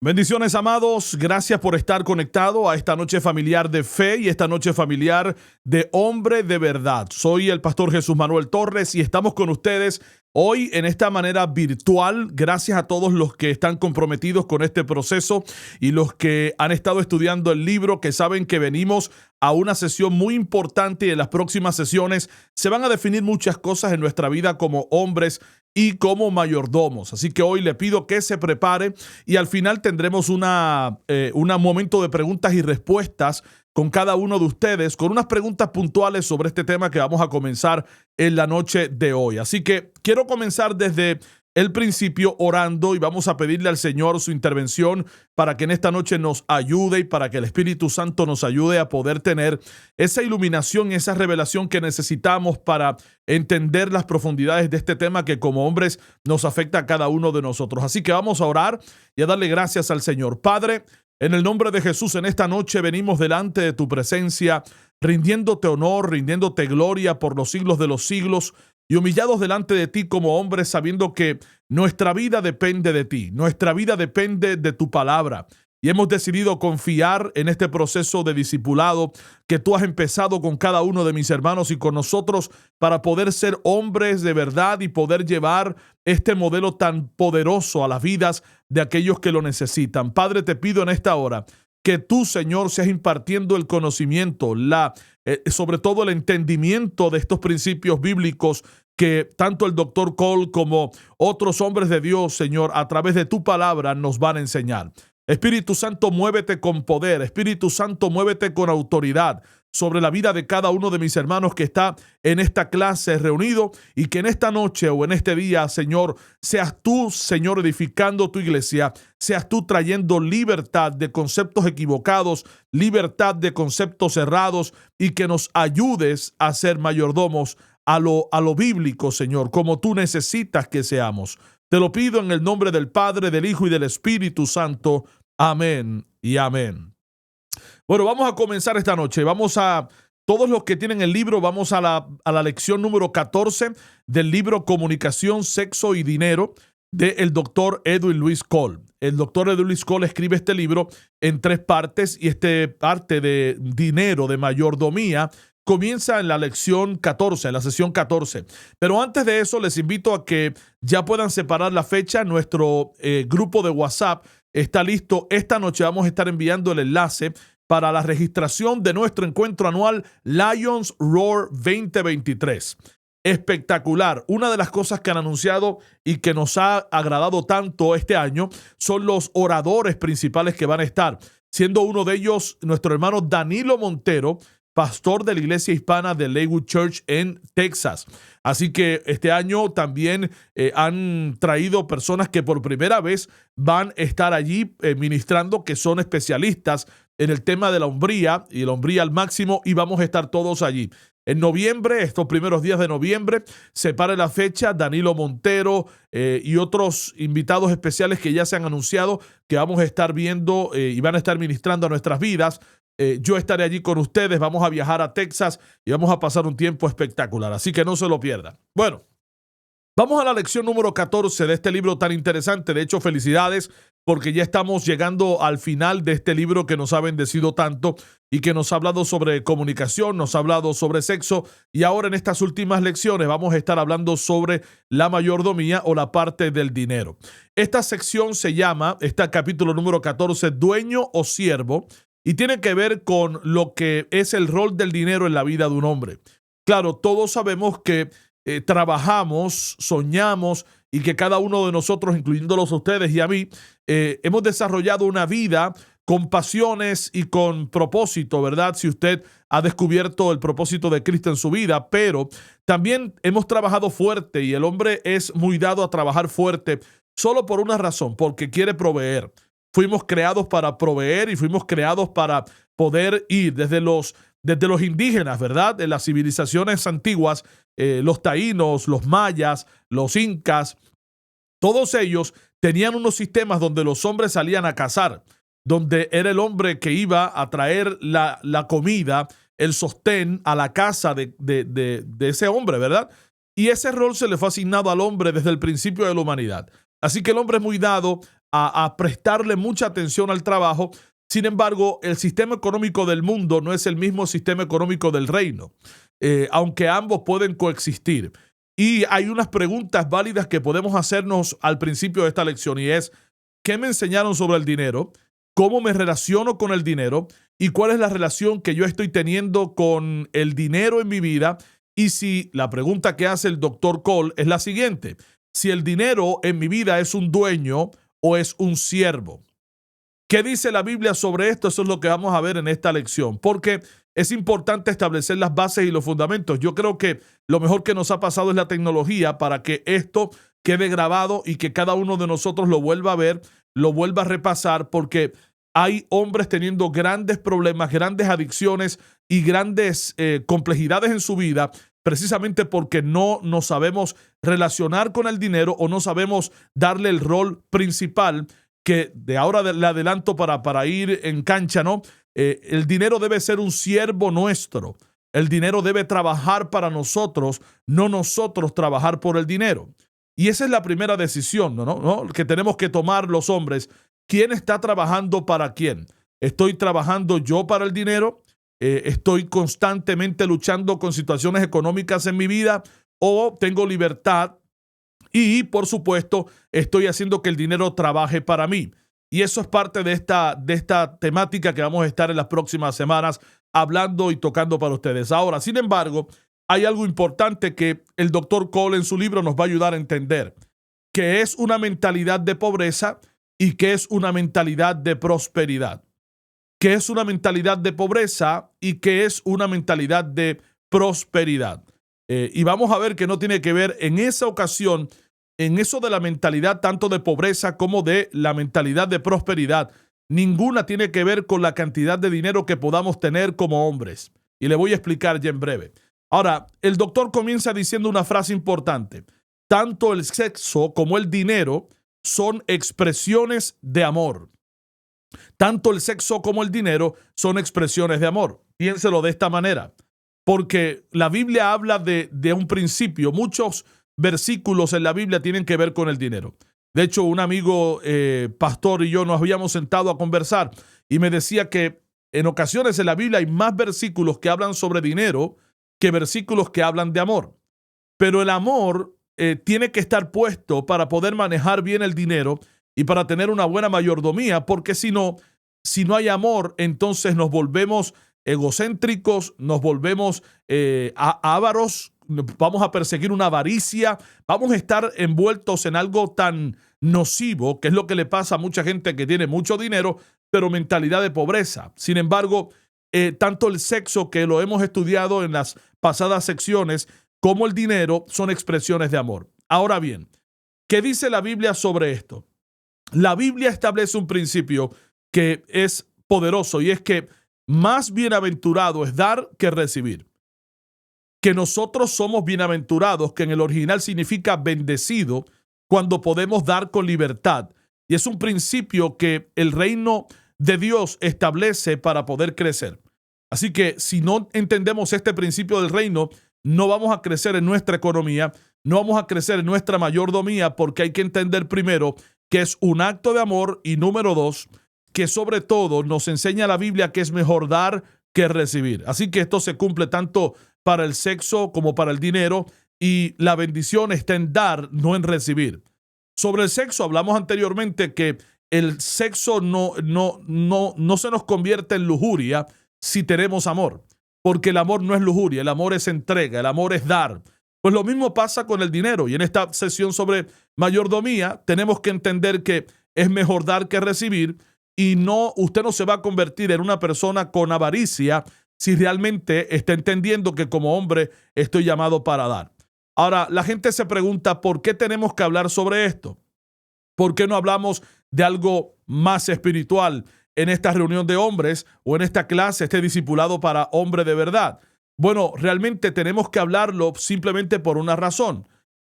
Bendiciones, amados. Gracias por estar conectado a esta noche familiar de fe y esta noche familiar de hombre de verdad. Soy el pastor Jesús Manuel Torres y estamos con ustedes hoy en esta manera virtual. Gracias a todos los que están comprometidos con este proceso y los que han estado estudiando el libro, que saben que venimos a una sesión muy importante y en las próximas sesiones se van a definir muchas cosas en nuestra vida como hombres y como mayordomos. Así que hoy le pido que se prepare y al final tendremos un momento de preguntas y respuestas con cada uno de ustedes, con unas preguntas puntuales sobre este tema que vamos a comenzar en la noche de hoy. Así que quiero comenzar desde el principio orando y vamos a pedirle al Señor su intervención para que en esta noche nos ayude y para que el Espíritu Santo nos ayude a poder tener esa iluminación y esa revelación que necesitamos para entender las profundidades de este tema que como hombres nos afecta a cada uno de nosotros. Así que vamos a orar y a darle gracias al Señor. Padre, en el nombre de Jesús, en esta noche venimos delante de tu presencia, rindiéndote honor, rindiéndote gloria por los siglos de los siglos y humillados delante de ti como hombres, sabiendo que nuestra vida depende de ti, nuestra vida depende de tu palabra. Y hemos decidido confiar en este proceso de discipulado que tú has empezado con cada uno de mis hermanos y con nosotros para poder ser hombres de verdad y poder llevar este modelo tan poderoso a las vidas de aquellos que lo necesitan. Padre, te pido en esta hora que tú, Señor, seas impartiendo el conocimiento, sobre todo el entendimiento de estos principios bíblicos que tanto el doctor Cole como otros hombres de Dios, Señor, a través de tu palabra nos van a enseñar. Espíritu Santo, muévete con poder. Espíritu Santo, muévete con autoridad sobre la vida de cada uno de mis hermanos que está en esta clase reunido y que en esta noche o en este día, Señor, seas tú, Señor, edificando tu iglesia, seas tú trayendo libertad de conceptos equivocados, libertad de conceptos errados y que nos ayudes a ser mayordomos a lo bíblico, Señor, como tú necesitas que seamos. Te lo pido en el nombre del Padre, del Hijo y del Espíritu Santo. Amén y amén. Bueno, vamos a comenzar esta noche. Todos los que tienen el libro, vamos a la lección número 14 del libro Comunicación, Sexo y Dinero del doctor Edwin Lewis Cole. El doctor Edwin Lewis Cole escribe este libro en 3 partes y esta parte de dinero, de mayordomía, comienza en la lección 14, en la sesión 14. Pero antes de eso, les invito a que ya puedan separar la fecha. Nuestro grupo de WhatsApp está listo. Esta noche vamos a estar enviando el enlace para la registración de nuestro encuentro anual Lions Roar 2023. Espectacular. Una de las cosas que han anunciado y que nos ha agradado tanto este año son los oradores principales que van a estar, siendo uno de ellos nuestro hermano Danilo Montero, pastor de la iglesia hispana de Lakewood Church en Texas. Así que este año también han traído personas que por primera vez van a estar allí ministrando, que son especialistas en el tema de la hombría y la hombría al máximo, y vamos a estar todos allí. En noviembre, estos primeros días de noviembre, separe la fecha Danilo Montero y otros invitados especiales que ya se han anunciado que vamos a estar viendo y van a estar ministrando a nuestras vidas. Yo estaré allí con ustedes, vamos a viajar a Texas y vamos a pasar un tiempo espectacular, así que no se lo pierdan. Bueno, vamos a la lección número 14 de este libro tan interesante. De hecho, felicidades porque ya estamos llegando al final de este libro que nos ha bendecido tanto y que nos ha hablado sobre comunicación, nos ha hablado sobre sexo y ahora en estas últimas lecciones vamos a estar hablando sobre la mayordomía o la parte del dinero. Esta sección se llama, este capítulo número 14, Dueño o Siervo, y tiene que ver con lo que es el rol del dinero en la vida de un hombre. Claro, todos sabemos que trabajamos, soñamos y que cada uno de nosotros, incluyéndolos a ustedes y a mí, hemos desarrollado una vida con pasiones y con propósito, ¿verdad? Si usted ha descubierto el propósito de Cristo en su vida, pero también hemos trabajado fuerte y el hombre es muy dado a trabajar fuerte solo por una razón, porque quiere proveer. Fuimos creados para proveer y fuimos creados para poder ir desde los indígenas, ¿verdad? De las civilizaciones antiguas, los taínos, los mayas, los incas, todos ellos tenían unos sistemas donde los hombres salían a cazar, donde era el hombre que iba a traer la comida, el sostén a la casa de ese hombre, ¿verdad? Y ese rol se le fue asignado al hombre desde el principio de la humanidad. Así que el hombre es muy dado a prestarle mucha atención al trabajo. Sin embargo, el sistema económico del mundo no es el mismo sistema económico del reino, aunque ambos pueden coexistir. Y hay unas preguntas válidas que podemos hacernos al principio de esta lección, y es: ¿qué me enseñaron sobre el dinero? ¿Cómo me relaciono con el dinero? ¿Y cuál es la relación que yo estoy teniendo con el dinero en mi vida? Y si la pregunta que hace el doctor Cole es la siguiente: si el dinero en mi vida es un dueño o es un siervo. ¿Qué dice la Biblia sobre esto? Eso es lo que vamos a ver en esta lección, porque es importante establecer las bases y los fundamentos. Yo creo que lo mejor que nos ha pasado es la tecnología para que esto quede grabado y que cada uno de nosotros lo vuelva a ver, lo vuelva a repasar, porque hay hombres teniendo grandes problemas, grandes adicciones y grandes complejidades en su vida, precisamente porque no nos sabemos relacionar con el dinero o no sabemos darle el rol principal que de ahora le adelanto para ir en cancha, ¿no? El dinero debe ser un siervo nuestro. El dinero debe trabajar para nosotros, no nosotros trabajar por el dinero. Y esa es la primera decisión, ¿no? Que tenemos que tomar los hombres. ¿Quién está trabajando para quién? ¿Estoy trabajando yo para el dinero? ¿Estoy constantemente luchando con situaciones económicas en mi vida? ¿O tengo libertad? Y, por supuesto, estoy haciendo que el dinero trabaje para mí. Y eso es parte de esta temática que vamos a estar en las próximas semanas hablando y tocando para ustedes. Ahora, sin embargo, hay algo importante que el doctor Cole en su libro nos va a ayudar a entender, que es una mentalidad de pobreza y que es una mentalidad de prosperidad. ¿Qué es una mentalidad de pobreza y qué es una mentalidad de prosperidad? Y vamos a ver que no tiene que ver en esa ocasión, en eso de la mentalidad tanto de pobreza como de la mentalidad de prosperidad. Ninguna tiene que ver con la cantidad de dinero que podamos tener como hombres. Y le voy a explicar ya en breve. Ahora, el doctor comienza diciendo una frase importante. Tanto el sexo como el dinero son expresiones de amor. Tanto el sexo como el dinero son expresiones de amor. Piénselo de esta manera. Porque la Biblia habla de un principio. Muchos versículos en la Biblia tienen que ver con el dinero. De hecho, un amigo pastor y yo nos habíamos sentado a conversar y me decía que en ocasiones en la Biblia hay más versículos que hablan sobre dinero que versículos que hablan de amor. Pero el amor tiene que estar puesto para poder manejar bien el dinero y para tener una buena mayordomía, porque si no hay amor, entonces nos volvemos egocéntricos, nos volvemos ávaros, vamos a perseguir una avaricia, vamos a estar envueltos en algo tan nocivo, que es lo que le pasa a mucha gente que tiene mucho dinero, pero mentalidad de pobreza. Sin embargo, tanto el sexo, que lo hemos estudiado en las pasadas secciones, como el dinero son expresiones de amor. Ahora bien, ¿qué dice la Biblia sobre esto? La Biblia establece un principio que es poderoso, y es que más bienaventurado es dar que recibir. Que nosotros somos bienaventurados, que en el original significa bendecido, cuando podemos dar con libertad. Y es un principio que el reino de Dios establece para poder crecer. Así que si no entendemos este principio del reino, no vamos a crecer en nuestra economía, no vamos a crecer en nuestra mayordomía, porque hay que entender primero que es un acto de amor, y número dos, que sobre todo nos enseña la Biblia que es mejor dar que recibir. Así que esto se cumple tanto para el sexo como para el dinero, y la bendición está en dar, no en recibir. Sobre el sexo hablamos anteriormente que el sexo no se nos convierte en lujuria si tenemos amor, porque el amor no es lujuria, el amor es entrega, el amor es dar. Pues lo mismo pasa con el dinero, y en esta sesión sobre mayordomía tenemos que entender que es mejor dar que recibir, y usted no se va a convertir en una persona con avaricia si realmente está entendiendo que como hombre estoy llamado para dar. Ahora, la gente se pregunta, ¿por qué tenemos que hablar sobre esto? ¿Por qué no hablamos de algo más espiritual en esta reunión de hombres o en esta clase, este discipulado para hombre de verdad? Bueno, realmente tenemos que hablarlo simplemente por una razón.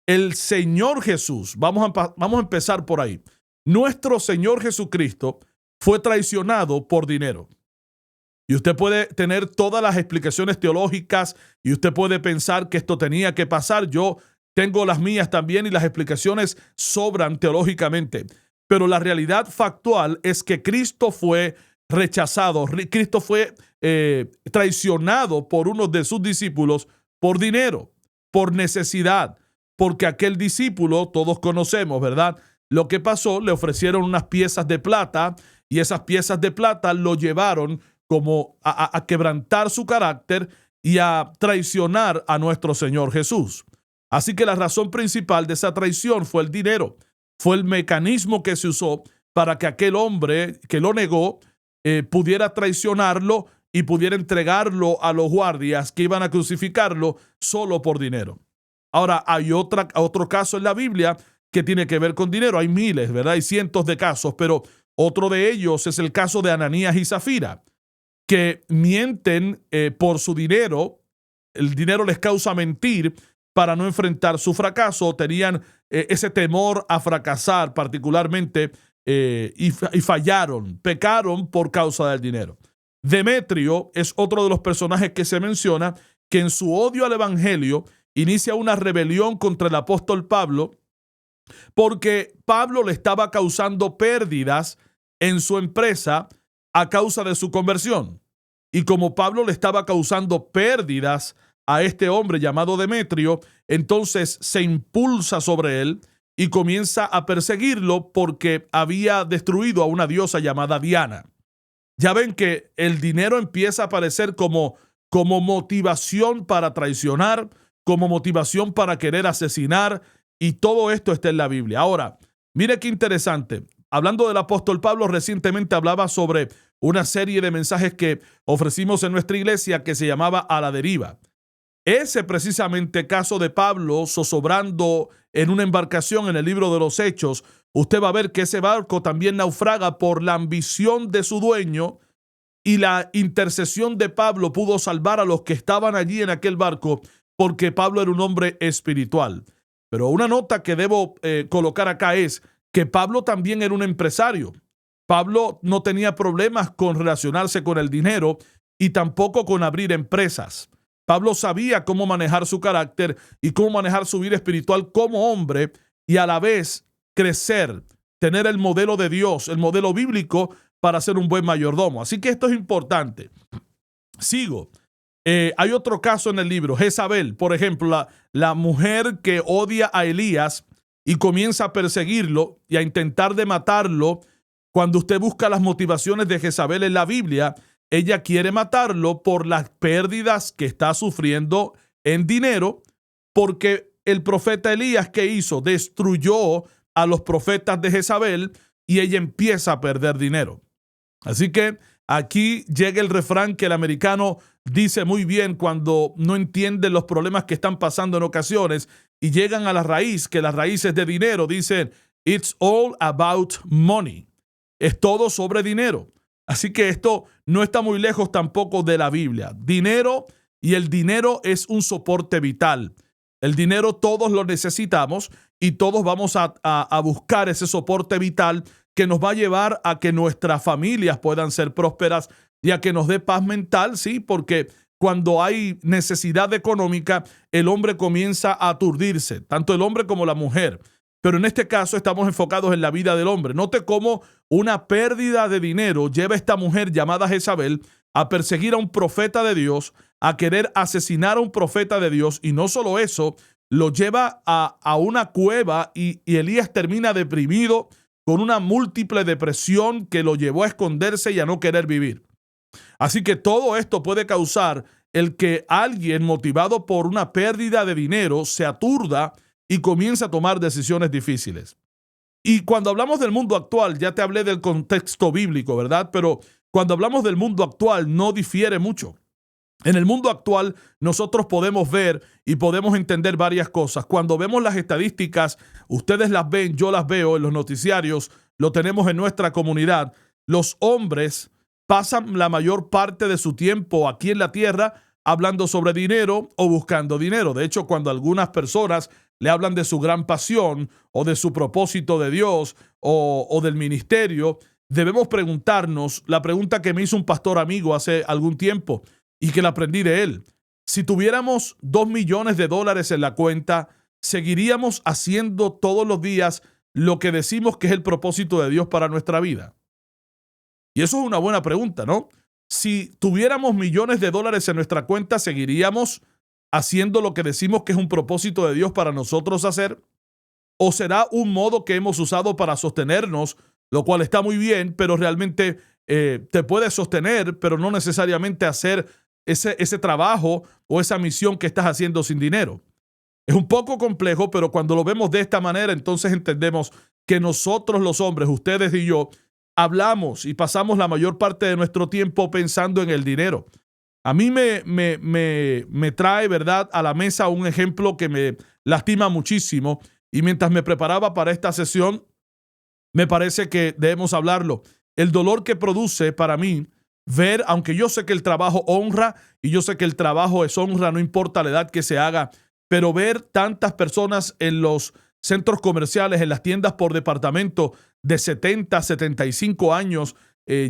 El Señor Jesús, vamos a empezar por ahí. Nuestro Señor Jesucristo fue traicionado por dinero. Y usted puede tener todas las explicaciones teológicas y usted puede pensar que esto tenía que pasar. Yo tengo las mías también y las explicaciones sobran teológicamente. pero la realidad factual es que Cristo fue rechazado, Cristo fue traicionado por uno de sus discípulos por dinero, por necesidad, porque aquel discípulo, todos conocemos, ¿verdad? Lo que pasó, le ofrecieron unas piezas de plata y esas piezas de plata lo llevaron como a quebrantar su carácter y a traicionar a nuestro Señor Jesús. Así que la razón principal de esa traición fue el dinero, fue el mecanismo que se usó para que aquel hombre que lo negó pudiera traicionarlo y pudiera entregarlo a los guardias que iban a crucificarlo solo por dinero. Ahora, hay otro caso en la Biblia que tiene que ver con dinero. Hay miles, ¿verdad? Hay cientos de casos, pero otro de ellos es el caso de Ananías y Zafira, que mienten por su dinero. El dinero les causa mentir para no enfrentar su fracaso. Tenían ese temor a fracasar particularmente y fallaron, pecaron por causa del dinero. Demetrio es otro de los personajes que se menciona que en su odio al evangelio inicia una rebelión contra el apóstol Pablo porque Pablo le estaba causando pérdidas en su empresa a causa de su conversión. Y como Pablo le estaba causando pérdidas a este hombre llamado Demetrio, entonces se impulsa sobre él y comienza a perseguirlo porque había destruido a una diosa llamada Diana. Ya ven que el dinero empieza a aparecer como motivación para traicionar, como motivación para querer asesinar, y todo esto está en la Biblia. Ahora, mire qué interesante. Hablando del apóstol Pablo, recientemente hablaba sobre una serie de mensajes que ofrecimos en nuestra iglesia que se llamaba A la Deriva. Ese precisamente caso de Pablo zozobrando en una embarcación en el libro de los Hechos, usted va a ver que ese barco también naufraga por la ambición de su dueño, y la intercesión de Pablo pudo salvar a los que estaban allí en aquel barco porque Pablo era un hombre espiritual. Pero una nota que debo colocar acá es que Pablo también era un empresario. Pablo no tenía problemas con relacionarse con el dinero y tampoco con abrir empresas. Pablo sabía cómo manejar su carácter y cómo manejar su vida espiritual como hombre y a la vez crecer, tener el modelo de Dios, el modelo bíblico para ser un buen mayordomo. Así que esto es importante. Sigo. Hay otro caso en el libro, Jezabel, por ejemplo, la mujer que odia a Elías y comienza a perseguirlo y a intentar de matarlo. Cuando usted busca las motivaciones de Jezabel en la Biblia, ella quiere matarlo por las pérdidas que está sufriendo en dinero, porque el profeta Elías, ¿qué hizo? Destruyó a los profetas de Jezabel y ella empieza a perder dinero. Así que aquí llega el refrán que el americano dice muy bien cuando no entienden los problemas que están pasando en ocasiones y llegan a la raíz, que la raíz es de dinero. Dicen, it's all about money. Es todo sobre dinero. Así que esto no está muy lejos tampoco de la Biblia. Dinero, y el dinero es un soporte vital. El dinero todos lo necesitamos y todos vamos a buscar ese soporte vital que nos va a llevar a que nuestras familias puedan ser prósperas y a que nos dé paz mental, sí, porque cuando hay necesidad económica, el hombre comienza a aturdirse, tanto el hombre como la mujer. Pero en este caso estamos enfocados en la vida del hombre. Note cómo una pérdida de dinero lleva a esta mujer llamada Jezabel a perseguir a un profeta de Dios, a querer asesinar a un profeta de Dios, y no solo eso, lo lleva a una cueva y Elías termina deprimido con una múltiple depresión que lo llevó a esconderse y a no querer vivir. Así que todo esto puede causar el que alguien motivado por una pérdida de dinero se aturda y comienza a tomar decisiones difíciles. Y cuando hablamos del mundo actual, ya te hablé del contexto bíblico, ¿verdad? Pero cuando hablamos del mundo actual no difiere mucho. En el mundo actual nosotros podemos ver y podemos entender varias cosas. Cuando vemos las estadísticas, ustedes las ven, yo las veo en los noticiarios, lo tenemos en nuestra comunidad. Los hombres pasan la mayor parte de su tiempo aquí en la tierra hablando sobre dinero o buscando dinero. De hecho, cuando algunas personas le hablan de su gran pasión o de su propósito de Dios o del ministerio, debemos preguntarnos la pregunta que me hizo un pastor amigo hace algún tiempo y que la aprendí de él. Si tuviéramos $2 millones en la cuenta, ¿seguiríamos haciendo todos los días lo que decimos que es el propósito de Dios para nuestra vida? Y eso es una buena pregunta, ¿no? Si tuviéramos millones de dólares en nuestra cuenta, ¿seguiríamos haciendo lo que decimos que es un propósito de Dios para nosotros hacer? ¿O será un modo que hemos usado para sostenernos, lo cual está muy bien, pero realmente te puede sostener, pero no necesariamente hacer ese trabajo o esa misión que estás haciendo sin dinero? Es un poco complejo, pero cuando lo vemos de esta manera, entonces entendemos que nosotros los hombres, ustedes y yo, hablamos y pasamos la mayor parte de nuestro tiempo pensando en el dinero. A mí me trae, ¿verdad?, a la mesa un ejemplo que me lastima muchísimo, y mientras me preparaba para esta sesión, me parece que debemos hablarlo. El dolor que produce para mí ver, aunque yo sé que el trabajo honra y yo sé que el trabajo es honra, no importa la edad que se haga, pero ver tantas personas en los centros comerciales, en las tiendas por departamento de 70, 75 años,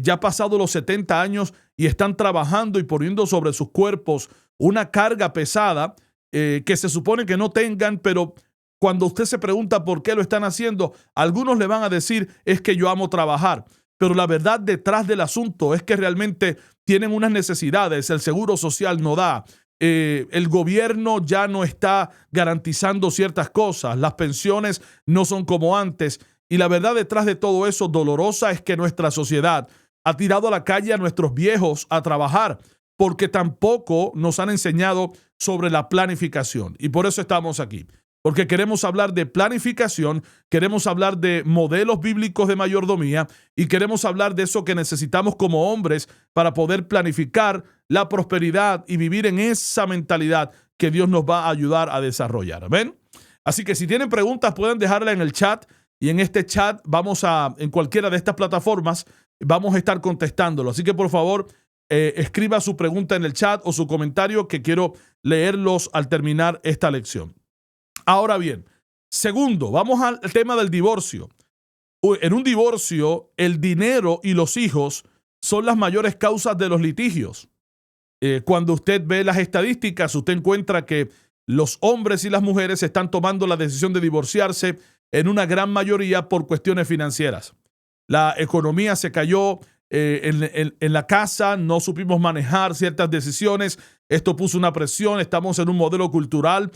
ya pasado los 70 años, y están trabajando y poniendo sobre sus cuerpos una carga pesada que se supone que no tengan, pero cuando usted se pregunta por qué lo están haciendo, algunos le van a decir, es que yo amo trabajar. Pero la verdad detrás del asunto es que realmente tienen unas necesidades, el seguro social no da, el gobierno ya no está garantizando ciertas cosas, las pensiones no son como antes, y la verdad detrás de todo eso dolorosa es que nuestra sociedad ha tirado a la calle a nuestros viejos a trabajar, porque tampoco nos han enseñado sobre la planificación, y por eso estamos aquí. Porque queremos hablar de planificación, queremos hablar de modelos bíblicos de mayordomía y queremos hablar de eso que necesitamos como hombres para poder planificar la prosperidad y vivir en esa mentalidad que Dios nos va a ayudar a desarrollar. ¿Amén? Así que si tienen preguntas pueden dejarla en el chat, y en este chat en cualquiera de estas plataformas, vamos a estar contestándolo. Así que por favor, escriba su pregunta en el chat o su comentario, que quiero leerlos al terminar esta lección. Ahora bien, segundo, vamos al tema del divorcio. En un divorcio, el dinero y los hijos son las mayores causas de los litigios. Cuando usted ve las estadísticas, usted encuentra que los hombres y las mujeres están tomando la decisión de divorciarse en una gran mayoría por cuestiones financieras. La economía se cayó en la casa, no supimos manejar ciertas decisiones. Esto puso una presión. Estamos en un modelo cultural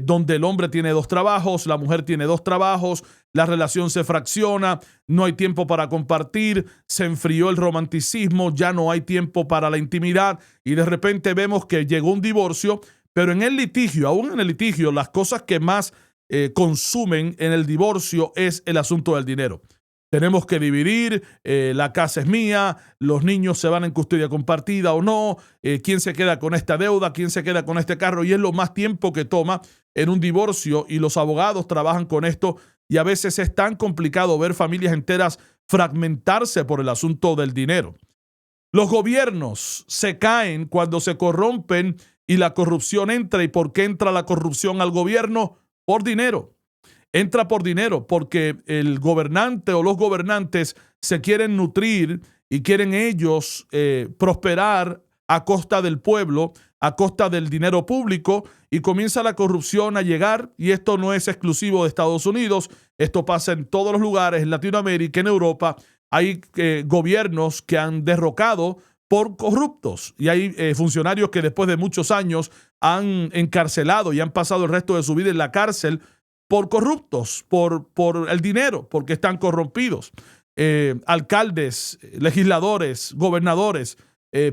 donde el hombre tiene 2 trabajos, la mujer tiene 2 trabajos, la relación se fracciona, no hay tiempo para compartir, se enfrió el romanticismo, ya no hay tiempo para la intimidad, y de repente vemos que llegó un divorcio. Pero en el litigio, aún en el litigio, las cosas que más consumen en el divorcio es el asunto del dinero. Tenemos que dividir, la casa es mía, los niños se van en custodia compartida o no, quién se queda con esta deuda, quién se queda con este carro, y es lo más tiempo que toma en un divorcio, y los abogados trabajan con esto, y a veces es tan complicado ver familias enteras fragmentarse por el asunto del dinero. Los gobiernos se caen cuando se corrompen y la corrupción entra. ¿Y por qué entra la corrupción al gobierno? Por dinero. Entra por dinero porque el gobernante o los gobernantes se quieren nutrir y quieren ellos prosperar a costa del pueblo, a costa del dinero público, y comienza la corrupción a llegar. Y esto no es exclusivo de Estados Unidos, esto pasa en todos los lugares, en Latinoamérica, en Europa. Hay gobiernos que han derrocado por corruptos, y hay funcionarios que después de muchos años han encarcelado y han pasado el resto de su vida en la cárcel por corruptos, por el dinero, porque están corrompidos. Alcaldes, legisladores, gobernadores,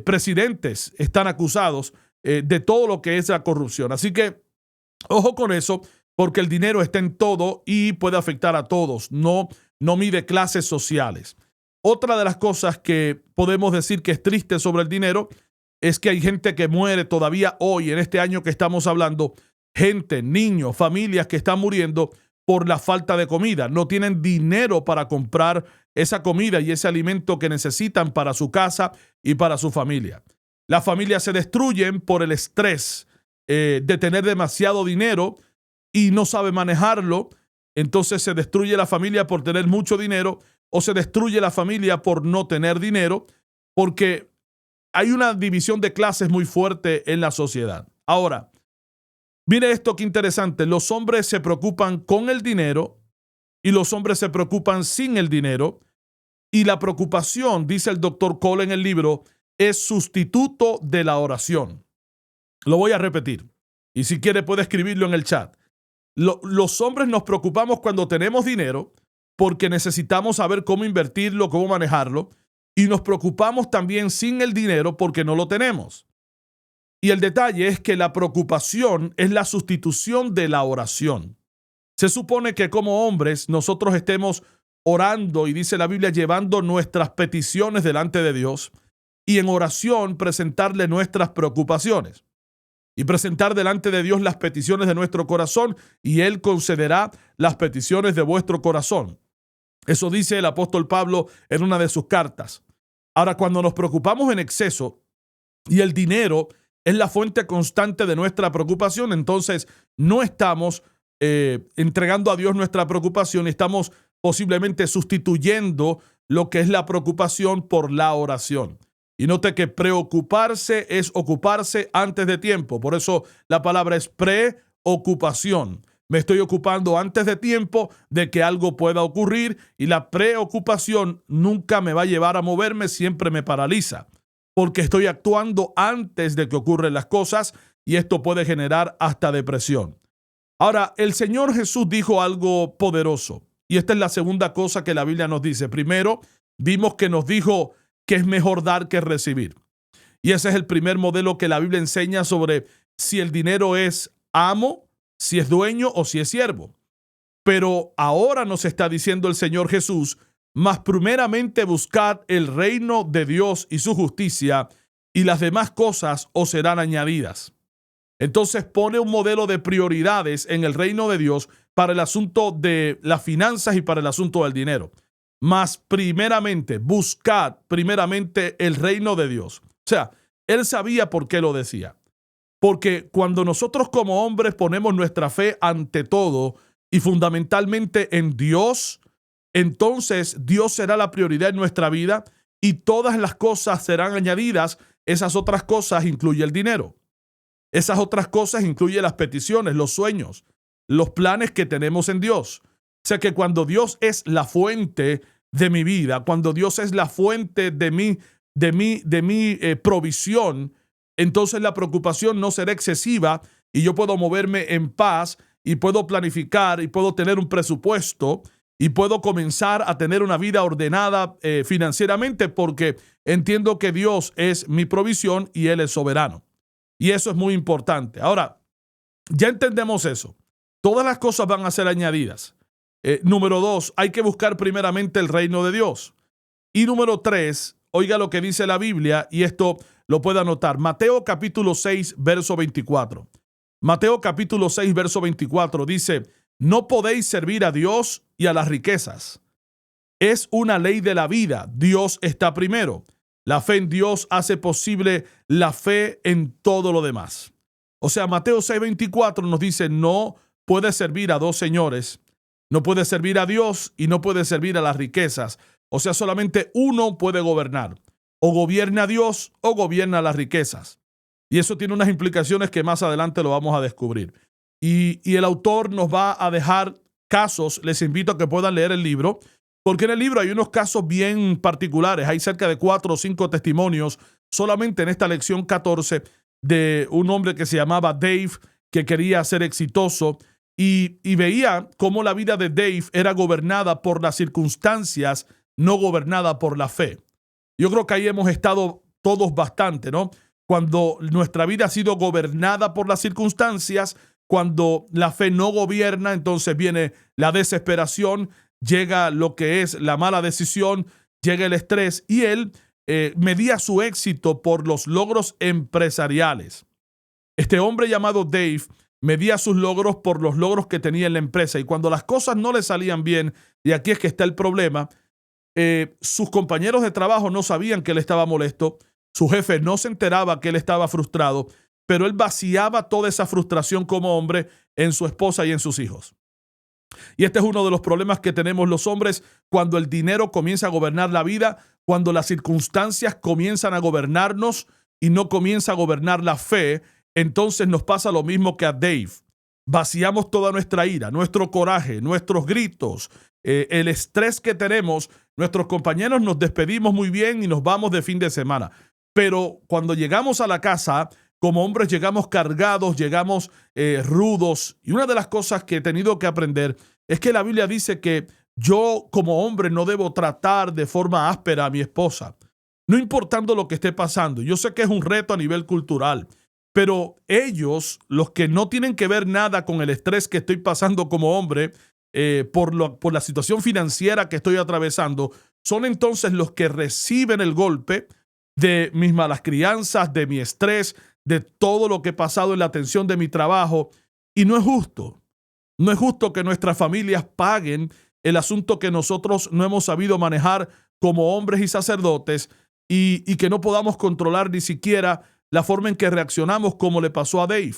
presidentes están acusados de todo lo que es la corrupción. Así que ojo con eso, porque el dinero está en todo y puede afectar a todos. No mide clases sociales. Otra de las cosas que podemos decir que es triste sobre el dinero es que hay gente que muere todavía hoy, en este año que estamos hablando, gente, niños, familias que están muriendo por la falta de comida. No tienen dinero para comprar esa comida y ese alimento que necesitan para su casa y para su familia. Las familias se destruyen por el estrés de tener demasiado dinero y no sabe manejarlo. Entonces se destruye la familia por tener mucho dinero, o se destruye la familia por no tener dinero, porque hay una división de clases muy fuerte en la sociedad. Ahora, mire esto, qué interesante. Los hombres se preocupan con el dinero y los hombres se preocupan sin el dinero. Y la preocupación, dice el doctor Cole en el libro, es sustituto de la oración. Lo voy a repetir. Y si quiere puede escribirlo en el chat. Los hombres nos preocupamos cuando tenemos dinero porque necesitamos saber cómo invertirlo, cómo manejarlo. Y nos preocupamos también sin el dinero porque no lo tenemos. Y el detalle es que la preocupación es la sustitución de la oración. Se supone que como hombres nosotros estemos orando, y dice la Biblia, llevando nuestras peticiones delante de Dios y en oración presentarle nuestras preocupaciones. Y presentar delante de Dios las peticiones de nuestro corazón y Él concederá las peticiones de vuestro corazón. Eso dice el apóstol Pablo en una de sus cartas. Ahora, cuando nos preocupamos en exceso y el dinero es la fuente constante de nuestra preocupación, entonces no estamos entregando a Dios nuestra preocupación y estamos posiblemente sustituyendo lo que es la preocupación por la oración. Y note que preocuparse es ocuparse antes de tiempo. Por eso la palabra es preocupación. Me estoy ocupando antes de tiempo de que algo pueda ocurrir y la preocupación nunca me va a llevar a moverme, siempre me paraliza. Porque estoy actuando antes de que ocurran las cosas y esto puede generar hasta depresión. Ahora, el Señor Jesús dijo algo poderoso y esta es la segunda cosa que la Biblia nos dice. Primero, vimos que nos dijo que es mejor dar que recibir. Y ese es el primer modelo que la Biblia enseña sobre si el dinero es amo, si es dueño o si es siervo. Pero ahora nos está diciendo el Señor Jesús, mas primeramente buscad el reino de Dios y su justicia, y las demás cosas os serán añadidas. Entonces pone un modelo de prioridades en el reino de Dios para el asunto de las finanzas y para el asunto del dinero. Mas primeramente, buscad primeramente el reino de Dios. O sea, él sabía por qué lo decía. Porque cuando nosotros como hombres ponemos nuestra fe ante todo y fundamentalmente en Dios, entonces Dios será la prioridad en nuestra vida y todas las cosas serán añadidas. Esas otras cosas incluye el dinero. Esas otras cosas incluye las peticiones, los sueños, los planes que tenemos en Dios. O sea que cuando Dios es la fuente de mi vida, cuando Dios es la fuente de mi provisión, entonces la preocupación no será excesiva y yo puedo moverme en paz y puedo planificar y puedo tener un presupuesto y puedo comenzar a tener una vida ordenada financieramente porque entiendo que Dios es mi provisión y Él es soberano. Y eso es muy importante. Ahora, ya entendemos eso. Todas las cosas van a ser añadidas. Número 2, hay que buscar primeramente el reino de Dios. Y número 3, oiga lo que dice la Biblia, y esto lo puede anotar. Mateo capítulo 6, verso 24. Mateo capítulo 6, verso 24 dice, no podéis servir a Dios y a las riquezas. Es una ley de la vida. Dios está primero. La fe en Dios hace posible la fe en todo lo demás. O sea, Mateo 6:24 nos dice, no puedes servir a dos señores. No puedes servir a Dios y no puedes servir a las riquezas. O sea, solamente uno puede gobernar. O gobierna a Dios o gobierna las riquezas. Y eso tiene unas implicaciones que más adelante lo vamos a descubrir. Y el autor nos va a dejar casos. Les invito a que puedan leer el libro. Porque en el libro hay unos casos bien particulares. Hay cerca de 4 o 5 testimonios solamente en esta lección 14 de un hombre que se llamaba Dave, que quería ser exitoso y veía cómo la vida de Dave era gobernada por las circunstancias, no gobernada por la fe. Yo creo que ahí hemos estado todos bastante, ¿no? Cuando nuestra vida ha sido gobernada por las circunstancias, cuando la fe no gobierna, entonces viene la desesperación, llega lo que es la mala decisión, llega el estrés y él medía su éxito por los logros empresariales. Este hombre llamado Dave medía sus logros por los logros que tenía en la empresa y cuando las cosas no le salían bien, y aquí es que está el problema, sus compañeros de trabajo no sabían que él estaba molesto, su jefe no se enteraba que él estaba frustrado, pero él vaciaba toda esa frustración como hombre en su esposa y en sus hijos. Y este es uno de los problemas que tenemos los hombres cuando el dinero comienza a gobernar la vida, cuando las circunstancias comienzan a gobernarnos y no comienza a gobernar la fe, entonces nos pasa lo mismo que a Dave. Vaciamos toda nuestra ira, nuestro coraje, nuestros gritos, el estrés que tenemos, nuestros compañeros nos despedimos muy bien y nos vamos de fin de semana. Pero cuando llegamos a la casa, como hombres llegamos cargados, llegamos rudos. Y una de las cosas que he tenido que aprender es que la Biblia dice que yo como hombre no debo tratar de forma áspera a mi esposa, no importando lo que esté pasando. Yo sé que es un reto a nivel cultural, pero ellos, los que no tienen que ver nada con el estrés que estoy pasando como hombre, por la situación financiera que estoy atravesando, son entonces los que reciben el golpe de mis malas crianzas, de mi estrés, de todo lo que he pasado en la atención de mi trabajo. Y no es justo. No es justo que nuestras familias paguen el asunto que nosotros no hemos sabido manejar como hombres y sacerdotes y que no podamos controlar ni siquiera la forma en que reaccionamos, como le pasó a Dave.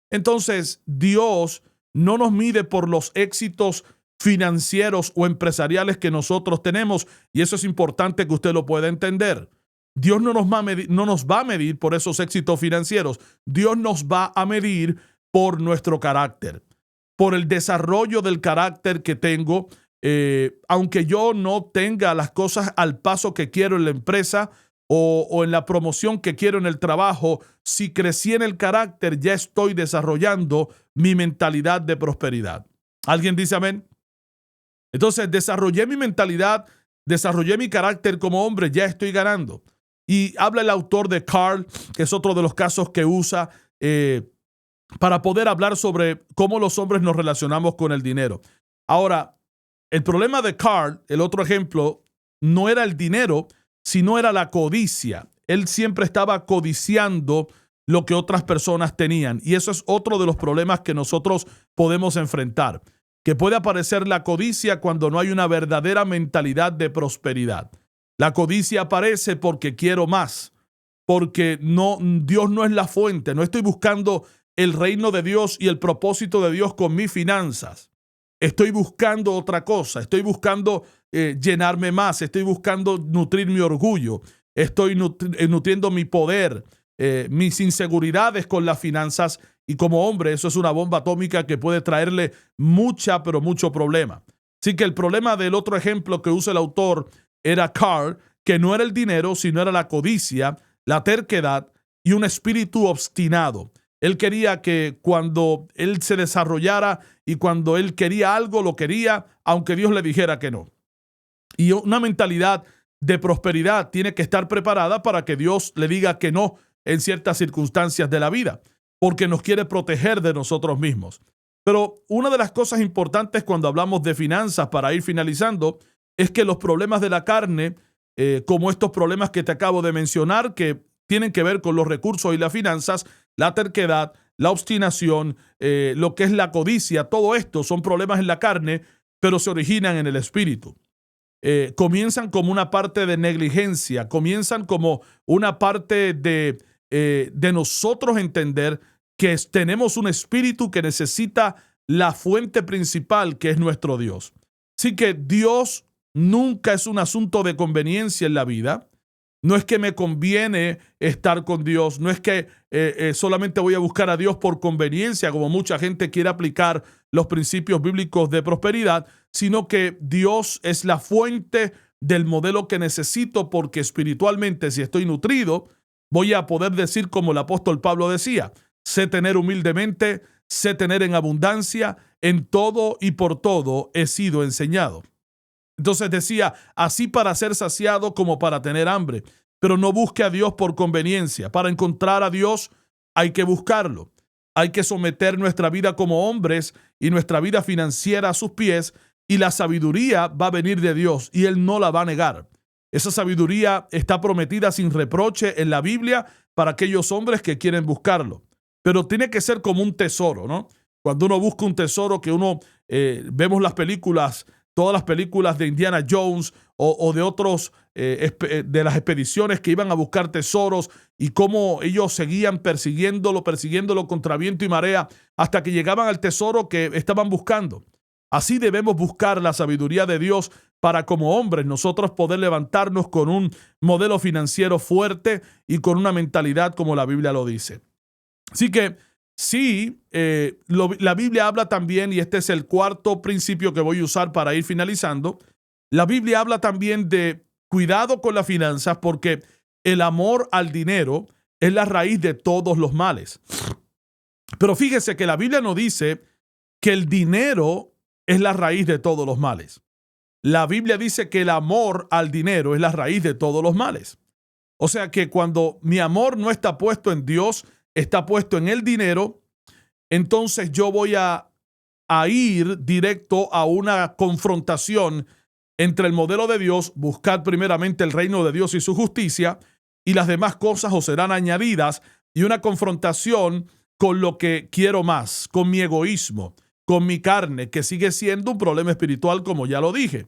Entonces, Dios no nos mide por los éxitos financieros o empresariales que nosotros tenemos, y eso es importante que usted lo pueda entender. Dios no nos va a medir por esos éxitos financieros. Dios nos va a medir por nuestro carácter, por el desarrollo del carácter que tengo. Aunque yo no tenga las cosas al paso que quiero en la empresa o en la promoción que quiero en el trabajo, si crecí en el carácter, ya estoy desarrollando mi mentalidad de prosperidad. ¿Alguien dice amén? Entonces, desarrollé mi mentalidad, desarrollé mi carácter como hombre, ya estoy ganando. Y habla el autor de Carl, que es otro de los casos que usa para poder hablar sobre cómo los hombres nos relacionamos con el dinero. Ahora, el problema de Carl, el otro ejemplo, no era el dinero, sino era la codicia. Él siempre estaba codiciando lo que otras personas tenían. Y eso es otro de los problemas que nosotros podemos enfrentar, que puede aparecer la codicia cuando no hay una verdadera mentalidad de prosperidad. La codicia aparece porque quiero más, porque Dios no es la fuente. No estoy buscando el reino de Dios y el propósito de Dios con mis finanzas. Estoy buscando otra cosa. Estoy buscando llenarme más. Estoy buscando nutrir mi orgullo. Estoy nutriendo mi poder, mis inseguridades con las finanzas. Y como hombre, eso es una bomba atómica que puede traerle pero mucho problema. Así que el problema del otro ejemplo que usa el autor era Carl, que no era el dinero, sino era la codicia, la terquedad y un espíritu obstinado. Él quería que cuando él se desarrollara y cuando él quería algo, lo quería, aunque Dios le dijera que no. Y una mentalidad de prosperidad tiene que estar preparada para que Dios le diga que no en ciertas circunstancias de la vida, porque nos quiere proteger de nosotros mismos. Pero una de las cosas importantes cuando hablamos de finanzas, para ir finalizando, es que los problemas de la carne, como estos problemas que te acabo de mencionar, que tienen que ver con los recursos y las finanzas, la terquedad, la obstinación, lo que es la codicia, todo esto son problemas en la carne, pero se originan en el espíritu. Comienzan como una parte de negligencia, comienzan como una parte de nosotros entender que tenemos un espíritu que necesita la fuente principal, que es nuestro Dios. Así que Dios nunca es un asunto de conveniencia en la vida. No es que me conviene estar con Dios, no es que solamente voy a buscar a Dios por conveniencia, como mucha gente quiere aplicar los principios bíblicos de prosperidad, sino que Dios es la fuente del modelo que necesito, porque espiritualmente, si estoy nutrido, voy a poder decir como el apóstol Pablo decía: sé tener humildemente, sé tener en abundancia, en todo y por todo he sido enseñado. Entonces decía, así para ser saciado como para tener hambre, pero no busque a Dios por conveniencia. Para encontrar a Dios hay que buscarlo. Hay que someter nuestra vida como hombres y nuestra vida financiera a sus pies, y la sabiduría va a venir de Dios y Él no la va a negar. Esa sabiduría está prometida sin reproche en la Biblia para aquellos hombres que quieren buscarlo. Pero tiene que ser como un tesoro, ¿no? Cuando uno busca un tesoro, que vemos las películas, todas las películas de Indiana Jones o de otros, de las expediciones que iban a buscar tesoros, y cómo ellos seguían persiguiéndolo contra viento y marea hasta que llegaban al tesoro que estaban buscando. Así debemos buscar la sabiduría de Dios para, como hombres, nosotros poder levantarnos con un modelo financiero fuerte y con una mentalidad como la Biblia lo dice. Así que Sí, la Biblia habla también, y este es el cuarto principio que voy a usar para ir finalizando. La Biblia habla también de cuidado con las finanzas porque el amor al dinero es la raíz de todos los males. Pero fíjese que la Biblia no dice que el dinero es la raíz de todos los males. La Biblia dice que el amor al dinero es la raíz de todos los males. O sea que cuando mi amor no está puesto en Dios, está puesto en el dinero, entonces yo voy a ir directo a una confrontación entre el modelo de Dios, buscar primeramente el reino de Dios y su justicia, y las demás cosas os serán añadidas, y una confrontación con lo que quiero más, con mi egoísmo, con mi carne, que sigue siendo un problema espiritual, como ya lo dije.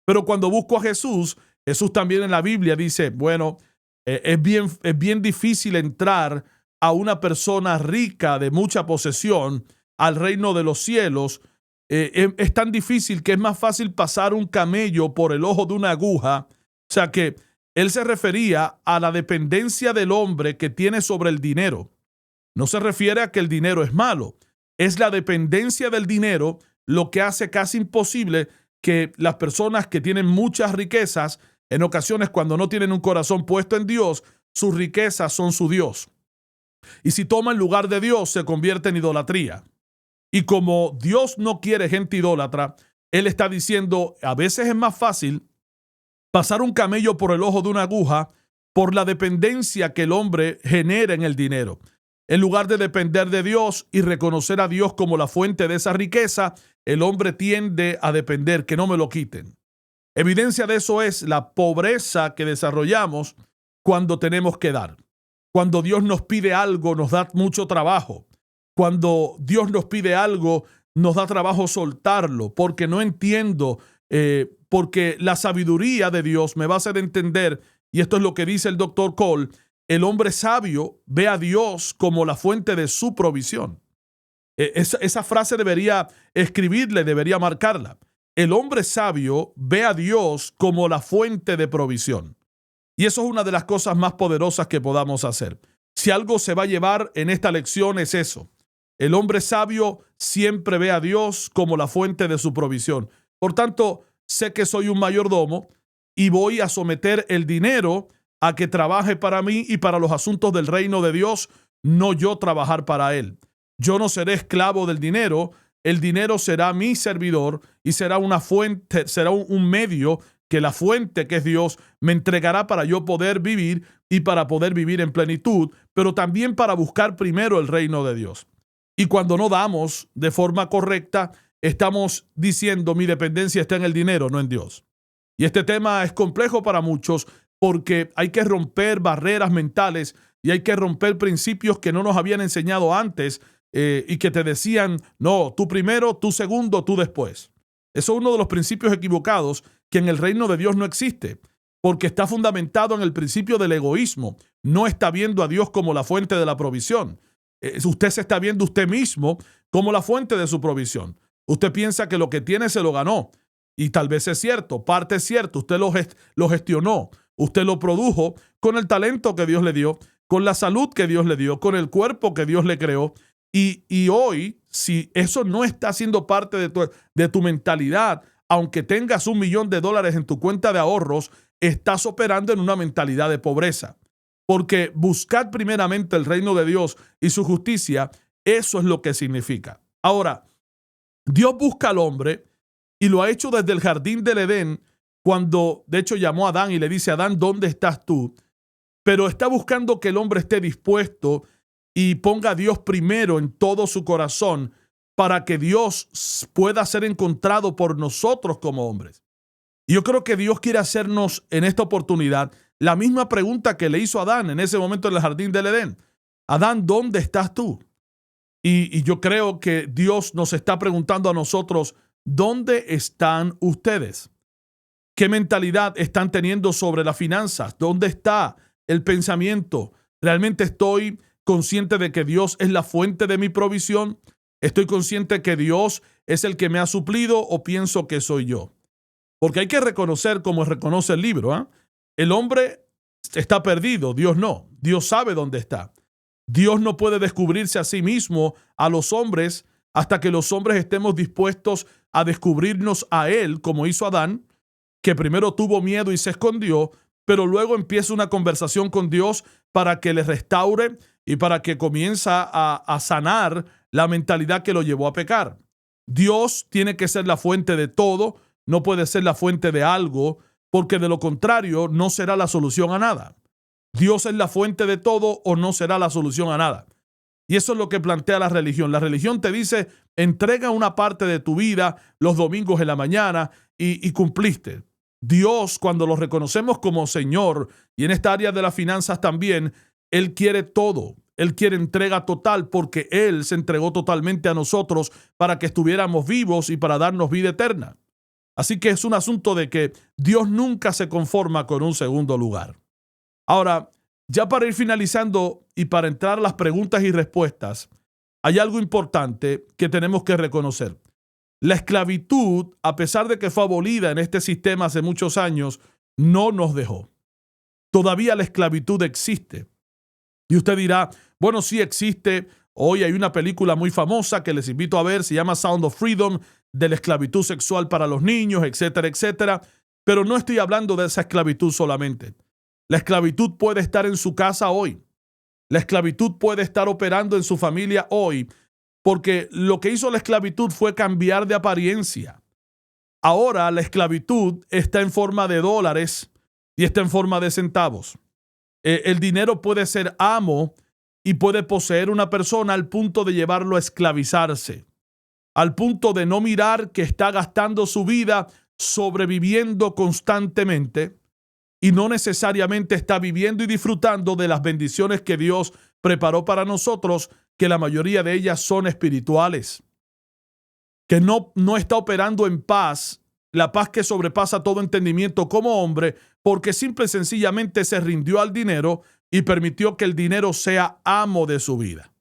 Pero cuando busco a Jesús, Jesús también en la Biblia dice, bueno, es bien difícil entrar a una persona rica de mucha posesión al reino de los cielos. Es tan difícil que es más fácil pasar un camello por el ojo de una aguja. O sea que él se refería a la dependencia del hombre que tiene sobre el dinero. No se refiere a que el dinero es malo. Es la dependencia del dinero lo que hace casi imposible que las personas que tienen muchas riquezas, en ocasiones cuando no tienen un corazón puesto en Dios, sus riquezas son su Dios. Y si toma el lugar de Dios, se convierte en idolatría. Y como Dios no quiere gente idólatra, Él está diciendo, a veces es más fácil pasar un camello por el ojo de una aguja por la dependencia que el hombre genera en el dinero. En lugar de depender de Dios y reconocer a Dios como la fuente de esa riqueza, el hombre tiende a depender, que no me lo quiten. Evidencia de eso es la pobreza que desarrollamos cuando tenemos que dar. Cuando Dios nos pide algo, nos da mucho trabajo. Cuando Dios nos pide algo, nos da trabajo soltarlo, porque no entiendo, porque la sabiduría de Dios me va a hacer entender, y esto es lo que dice el doctor Cole, el hombre sabio ve a Dios como la fuente de su provisión. Esa frase debería escribirle, debería marcarla. El hombre sabio ve a Dios como la fuente de provisión. Y eso es una de las cosas más poderosas que podamos hacer. Si algo se va a llevar en esta lección es eso. El hombre sabio siempre ve a Dios como la fuente de su provisión. Por tanto, sé que soy un mayordomo y voy a someter el dinero a que trabaje para mí y para los asuntos del reino de Dios, no yo trabajar para él. Yo no seré esclavo del dinero. El dinero será mi servidor y será una fuente, será un medio que la fuente, que es Dios, me entregará para yo poder vivir y para poder vivir en plenitud, pero también para buscar primero el reino de Dios. Y cuando no damos de forma correcta, estamos diciendo mi dependencia está en el dinero, no en Dios. Y este tema es complejo para muchos porque hay que romper barreras mentales y hay que romper principios que no nos habían enseñado antes y que te decían, no, tú primero, tú segundo, tú después. Eso es uno de los principios equivocados que en el reino de Dios no existe, porque está fundamentado en el principio del egoísmo. No está viendo a Dios como la fuente de la provisión. Usted se está viendo usted mismo como la fuente de su provisión. Usted piensa que lo que tiene se lo ganó. Y tal vez es cierto, parte es cierto. Usted lo gestionó, usted lo produjo con el talento que Dios le dio, con la salud que Dios le dio, con el cuerpo que Dios le creó. Y hoy, si eso no está siendo parte de tu mentalidad, aunque tengas $1,000,000 en tu cuenta de ahorros, estás operando en una mentalidad de pobreza. Porque buscar primeramente el reino de Dios y su justicia, eso es lo que significa. Ahora, Dios busca al hombre y lo ha hecho desde el jardín del Edén, cuando de hecho llamó a Adán y le dice, Adán, ¿dónde estás tú? Pero está buscando que el hombre esté dispuesto y ponga a Dios primero en todo su corazón para que Dios pueda ser encontrado por nosotros como hombres. Y yo creo que Dios quiere hacernos en esta oportunidad la misma pregunta que le hizo a Adán en ese momento en el jardín del Edén. Adán, ¿dónde estás tú? Y yo creo que Dios nos está preguntando a nosotros, ¿dónde están ustedes? ¿Qué mentalidad están teniendo sobre las finanzas? ¿Dónde está el pensamiento? ¿Realmente estoy consciente de que Dios es la fuente de mi provisión? ¿Estoy consciente que Dios es el que me ha suplido o pienso que soy yo? Porque hay que reconocer, como reconoce el libro, el hombre está perdido, Dios no. Dios sabe dónde está. Dios no puede descubrirse a sí mismo a los hombres hasta que los hombres estemos dispuestos a descubrirnos a Él, como hizo Adán, que primero tuvo miedo y se escondió, pero luego empieza una conversación con Dios para que le restaure y para que comienza a sanar la mentalidad que lo llevó a pecar. Dios tiene que ser la fuente de todo, no puede ser la fuente de algo, porque de lo contrario no será la solución a nada. Dios es la fuente de todo o no será la solución a nada. Y eso es lo que plantea la religión. La religión te dice, entrega una parte de tu vida los domingos en la mañana y cumpliste. Dios, cuando lo reconocemos como Señor, y en esta área de las finanzas también, Él quiere todo. Él quiere entrega total porque Él se entregó totalmente a nosotros para que estuviéramos vivos y para darnos vida eterna. Así que es un asunto de que Dios nunca se conforma con un segundo lugar. Ahora, ya para ir finalizando y para entrar a las preguntas y respuestas, hay algo importante que tenemos que reconocer. La esclavitud, a pesar de que fue abolida en este sistema hace muchos años, no nos dejó. Todavía la esclavitud existe. Y usted dirá, bueno, sí existe. Hoy hay una película muy famosa que les invito a ver, se llama Sound of Freedom, de la esclavitud sexual para los niños, etcétera, etcétera. Pero no estoy hablando de esa esclavitud solamente. La esclavitud puede estar en su casa hoy. La esclavitud puede estar operando en su familia hoy, porque lo que hizo la esclavitud fue cambiar de apariencia. Ahora la esclavitud está en forma de dólares y está en forma de centavos. El dinero puede ser amo y puede poseer una persona al punto de llevarlo a esclavizarse, al punto de no mirar que está gastando su vida sobreviviendo constantemente y no necesariamente está viviendo y disfrutando de las bendiciones que Dios preparó para nosotros, que la mayoría de ellas son espirituales, que no está operando en paz, la paz que sobrepasa todo entendimiento como hombre, porque simple y sencillamente se rindió al dinero y permitió que el dinero sea amo de su vida.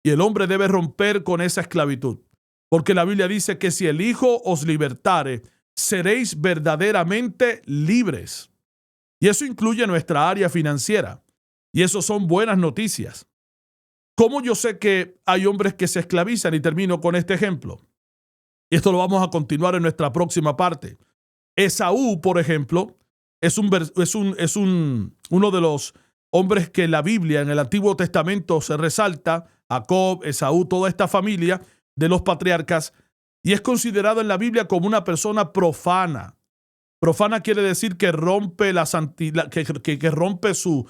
Y el hombre debe romper con esa esclavitud, porque la Biblia dice que si el Hijo os libertare, seréis verdaderamente libres. Y eso incluye nuestra área financiera. Y eso son buenas noticias. ¿Cómo yo sé que hay hombres que se esclavizan? Y termino con este ejemplo. Y esto lo vamos a continuar en nuestra próxima parte. Esaú, por ejemplo, es uno de los hombres que en la Biblia, en el Antiguo Testamento, se resalta. Jacob, Esaú, toda esta familia de los patriarcas. Y es considerado en la Biblia como una persona profana. Profana quiere decir que rompe la santidad, que rompe su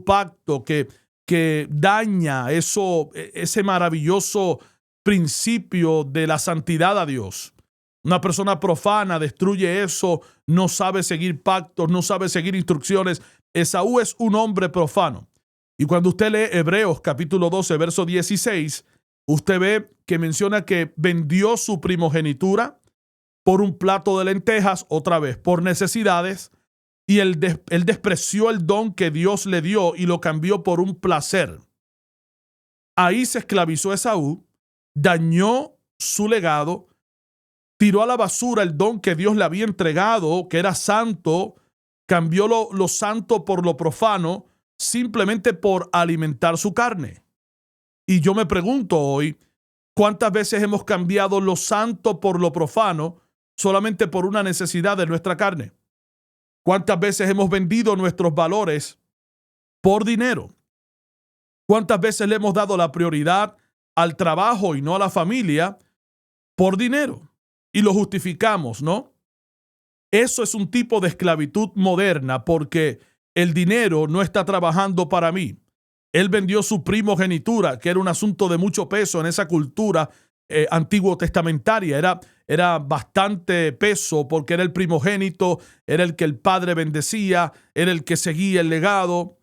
pacto, que daña ese maravilloso principio de la santidad a Dios. Una persona profana destruye eso, no sabe seguir pactos, no sabe seguir instrucciones. Esaú es un hombre profano. Y cuando usted lee Hebreos capítulo 12, verso 16, usted ve que menciona que vendió su primogenitura por un plato de lentejas, otra vez, por necesidades, y él despreció el don que Dios le dio y lo cambió por un placer. Ahí se esclavizó Esaú, dañó su legado, tiró a la basura el don que Dios le había entregado, que era santo, cambió lo santo por lo profano, simplemente por alimentar su carne. Y yo me pregunto hoy, ¿cuántas veces hemos cambiado lo santo por lo profano solamente por una necesidad de nuestra carne? ¿Cuántas veces hemos vendido nuestros valores por dinero? ¿Cuántas veces le hemos dado la prioridad al trabajo y no a la familia por dinero? Y lo justificamos, ¿no? Eso es un tipo de esclavitud moderna porque el dinero no está trabajando para mí. Él vendió su primogenitura, que era un asunto de mucho peso en esa cultura antiguo testamentaria. Era bastante peso porque era el primogénito, era el que el padre bendecía, era el que seguía el legado.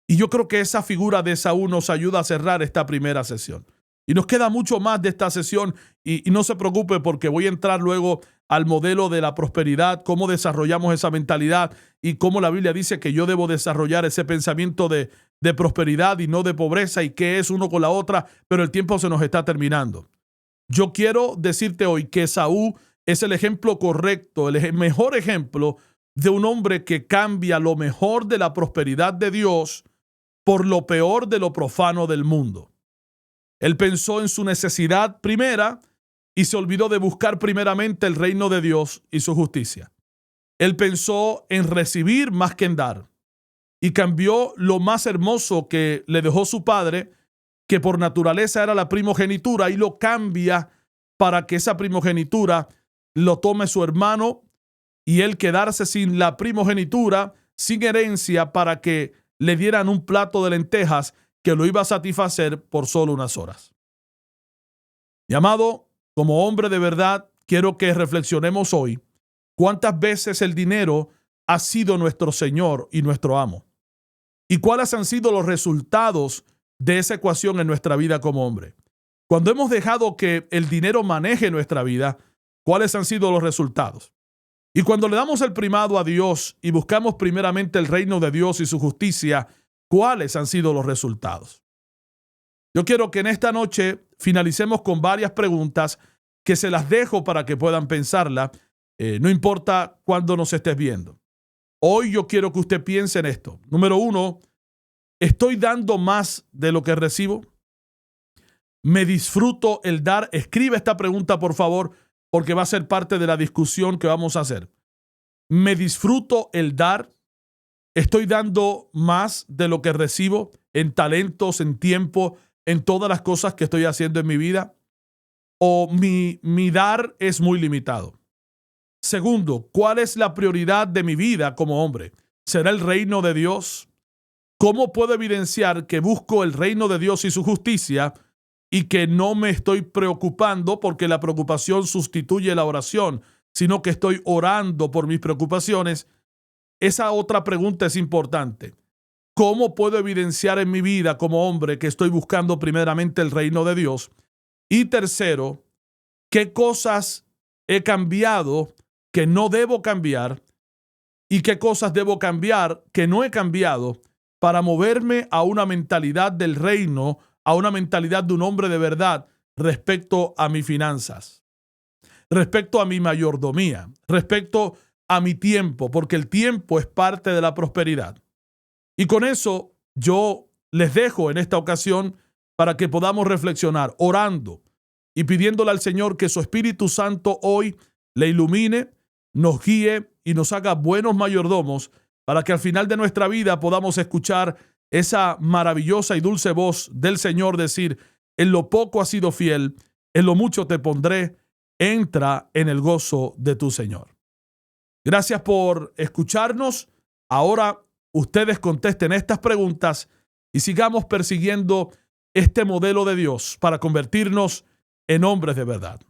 Y yo creo que esa figura de Esaú nos ayuda a cerrar esta primera sesión. Y nos queda mucho más de esta sesión y no se preocupe porque voy a entrar luego al modelo de la prosperidad, cómo desarrollamos esa mentalidad y cómo la Biblia dice que yo debo desarrollar ese pensamiento de prosperidad y no de pobreza y qué es uno con la otra, pero el tiempo se nos está terminando. Yo quiero decirte hoy que Esaú es el ejemplo correcto, el mejor ejemplo de un hombre que cambia lo mejor de la prosperidad de Dios por lo peor de lo profano del mundo. Él pensó en su necesidad primera y se olvidó de buscar primeramente el reino de Dios y su justicia. Él pensó en recibir más que en dar y cambió lo más hermoso que le dejó su padre, que por naturaleza era la primogenitura, y lo cambia para que esa primogenitura lo tome su hermano y él quedarse sin la primogenitura, sin herencia, para que le dieran un plato de lentejas que lo iba a satisfacer por solo unas horas. Mi amado, como hombre de verdad, quiero que reflexionemos hoy cuántas veces el dinero ha sido nuestro Señor y nuestro amo, y cuáles han sido los resultados de esa ecuación en nuestra vida como hombre. Cuando hemos dejado que el dinero maneje nuestra vida, ¿cuáles han sido los resultados? Y cuando le damos el primado a Dios y buscamos primeramente el reino de Dios y su justicia, ¿cuáles han sido los resultados? Yo quiero que en esta noche finalicemos con varias preguntas que se las dejo para que puedan pensarla, no importa cuándo nos estés viendo. Hoy yo quiero que usted piense en esto. Número 1, ¿estoy dando más de lo que recibo? ¿Me disfruto el dar? Escribe esta pregunta, por favor, porque va a ser parte de la discusión que vamos a hacer. ¿Me disfruto el dar? ¿Estoy dando más de lo que recibo en talentos, en tiempo, en todas las cosas que estoy haciendo en mi vida? ¿O mi dar es muy limitado? Segundo, ¿cuál es la prioridad de mi vida como hombre? ¿Será el reino de Dios? ¿Cómo puedo evidenciar que busco el reino de Dios y su justicia y que no me estoy preocupando porque la preocupación sustituye la oración, sino que estoy orando por mis preocupaciones? Esa otra pregunta es importante. ¿Cómo puedo evidenciar en mi vida como hombre que estoy buscando primeramente el reino de Dios? Y tercero, ¿qué cosas he cambiado que no debo cambiar y qué cosas debo cambiar que no he cambiado para moverme a una mentalidad del reino, a una mentalidad de un hombre de verdad respecto a mis finanzas, respecto a mi mayordomía, respecto a mi tiempo, porque el tiempo es parte de la prosperidad? Y con eso yo les dejo en esta ocasión para que podamos reflexionar, orando y pidiéndole al Señor que su Espíritu Santo hoy le ilumine, nos guíe y nos haga buenos mayordomos para que al final de nuestra vida podamos escuchar esa maravillosa y dulce voz del Señor decir: en lo poco has sido fiel, en lo mucho te pondré, entra en el gozo de tu Señor. Gracias por escucharnos. Ahora ustedes contesten estas preguntas y sigamos persiguiendo este modelo de Dios para convertirnos en hombres de verdad.